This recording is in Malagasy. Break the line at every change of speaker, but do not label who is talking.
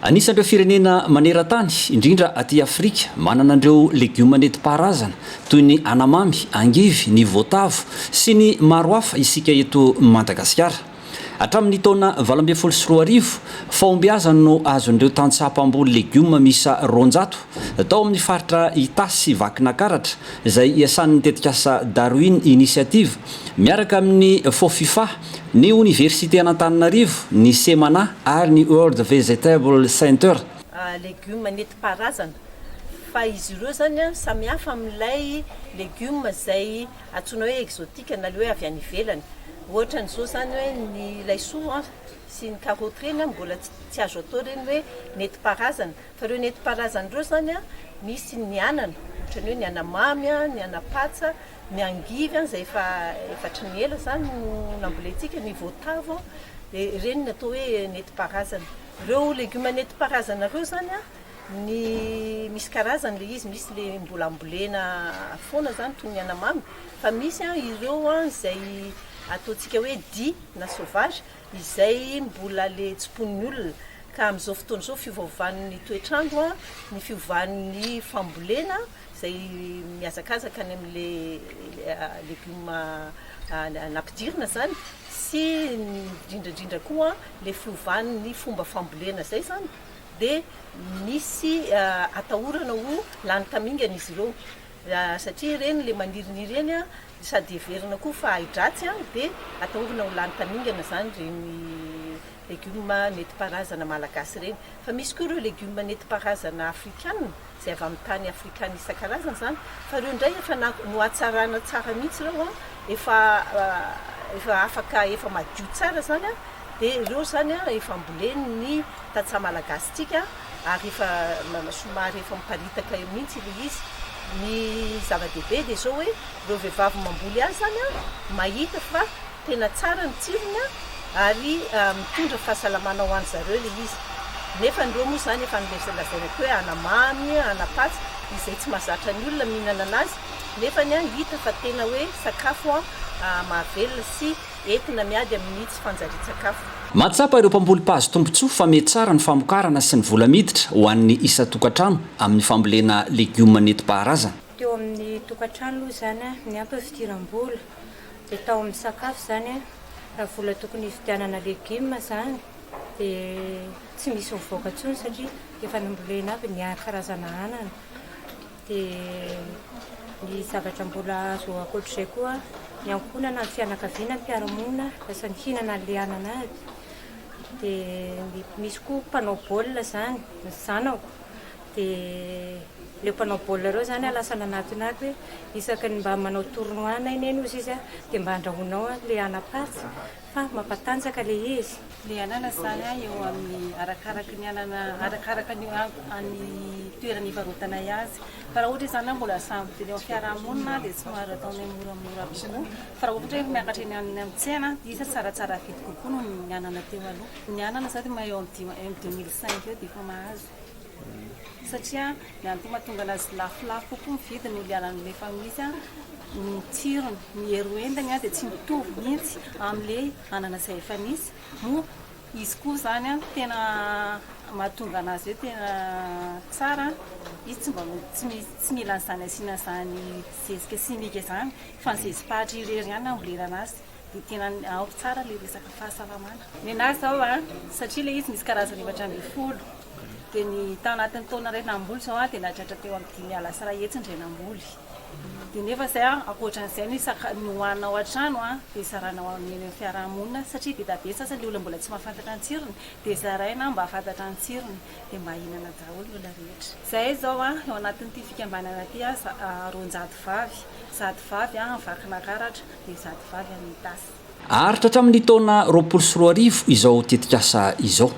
Anisan'ireo firenena maneran-tany indrindra aty Afrika manana an'ireo legioma nentim-paharazana toy ny anamamy, angivy, ny voatavo sy ny maro hafa isika eto Madagasikara. Hatramin'ny taona 2024 fahombiazana no azon'ireo tantsapam-boly legioma misa 200 tao amin'ny faritra Itasy Vakinankaratra izay iasan'ny tetikasa Darwin Initiative miaraka amin'ny FOFIFA, ny Université Antananarivo, ny Semana ary ny World Vegetable Center.
Legioma nentim-paharazana fa izy ireo zany samihafa amin'ilay legioma izay antsoina hoe exotique na hoe avy any ivelany. Ohatra n'izao zany hoe ny laisoa sy ny karoty reny mbola tsy azo atao reny hoe nentim-paharazana, fa ireo nentim-paharazana ireo zany misy ny anana, ohatra ny hoe ny anamamy, ny anapatsa, ny angivy izay efatry ny ela zany nambolentsika, ny voatavo, ireny ny atao hoe nentim-paharazana. Ireo legioma nentim-paharazana ireo zany ny misy karazany le izy, misy le mbola ambolena foana zany toy ny anamamy, fa misy ireo izay ataontsika hoe di na sauvage izay mbola le tsy pon'ny olona, ka amin'izao fotoana izao fiovaovan'ny toetrandro, ny fiovan'ny fambolena izay mihazakazaka any amin'le legioma nampidirina zany, sy indrindrandrindra koa le fiovan'ny fomba fambolena zay zany, dia misy atahorana ho lany tamingana izy ireo satria ireny le manirin'ny ireny sady heverina koa fa ahidratsy dia atahorana ho lany tamingana zany reny legioma nentim-paharazana malagasy reny. Fa misy koa ireo legioma nentim-paharazana afrikanina izay avy amin'ny tany afrikana isan-karazany zany, fa ireo indray efa nohatsarana tsara mihitsy ireo, efa afaka efa madio tsara zany, dia ireo zany efa ambolen'ny tantsaha malagasitsika ary efa somary efa miparitaka mihitsy le izy. Ny zava-dehibe dia izao hoe ireo vehivavy mamboly azy zany mahita fa tena tsara ny tsirony ary mitondra fahasalamana ho an'ny zareo le izy. Nefa ireo moa zany efa nilazalazaina hoe anamamy, anapatsy izay tsy mahazatra ny olona mihinana anazy, nefa hita fa tena hoe sakafo mahavelona sy entina miady amin'ny tsy fanjarian-tsakafo.
Mahatsapa ireo mpamboly pahazo tombontsoa fa mety tsara ny famokarana sy ny vola miditra ho an'ny isa-tokantrano amin'ny fambolena legioma nentim-paharazana.
Teo amin'ny tokantrano aloha zany ny ampy fidiram-bola, dia tao amin'ny sakafo zany raha vola tokony fidianana legioma zany dia tsy misy mivoaka intsony satria efa nambolena aby ny karazana anana. Dia ny zavatra mbola azo ankoatr'izay koa ny ankonana ny fianakaviana ny mpiara-monina lasa ny hinana an'ilay anana aby. Dia misy koa mpanao baolina zany ny zanako, dia le mpanao baolina ireo zany lasa nanatona hoe isaky ny mba manao tournoi eny ozy izy dia mba andrahonao le anapatsy fa mampatanjaka le izy.
Le anana zany eo amin'ny arakaraka ny anana, arakaraka ny toerana ivarotana azy. Fa raha ohatra zany mbola samy vidiny ao fiarahamonina dia somary ataony moramora kokoa. Fa raha ohatra hoe miakatra eny amin'ny tsena dia isa tsaratsara vidy kokoa noho ny anana teo aloha. Ny anana zao dia eo amin'ny 2005 eo dia efa mahazo. Satria ny antony mahatonga anazy lafolafo kokoa ny vidiny noho ilay anana efa misy ny tsirony, ny hery entiny dia tsy mitovy mihitsy amin'ilay anana izay efa misy. Moa izy koa zany tena mahatonga anazy hoe tena tsara, izy tsy mila an'izany asiana zany zezika simika zany, fa ny zezi-pahatra irery ihany ambolena anazy dia tena ampy tsara le resaka fahasalamana. Ny anazy zao satria le izy misy karazany 410, dia ny tao anatin'ny taona iray namboly zao dia nahatratra teo amin'ny 5 alasa hetsy indray namboly. Dia nefa izay ankoatran'izay ny hohanina ao an-trano dia zarana ho amin'ny fiarahamonina satria be da be sasany le olona mbola tsy mahafantatra ny tsirony, dia zaraina mba hafantatra ny tsirony dia mba hinana daholo ny olona rehetra. Izay zao eo anatin'ity fikambanana ity 200 vavy, 100 vavy amin'ny Vakinankaratra dia 100 vavy amin'ny Itasy.
Aritra hatramin'ny taona 2024 izao tetikasa izao.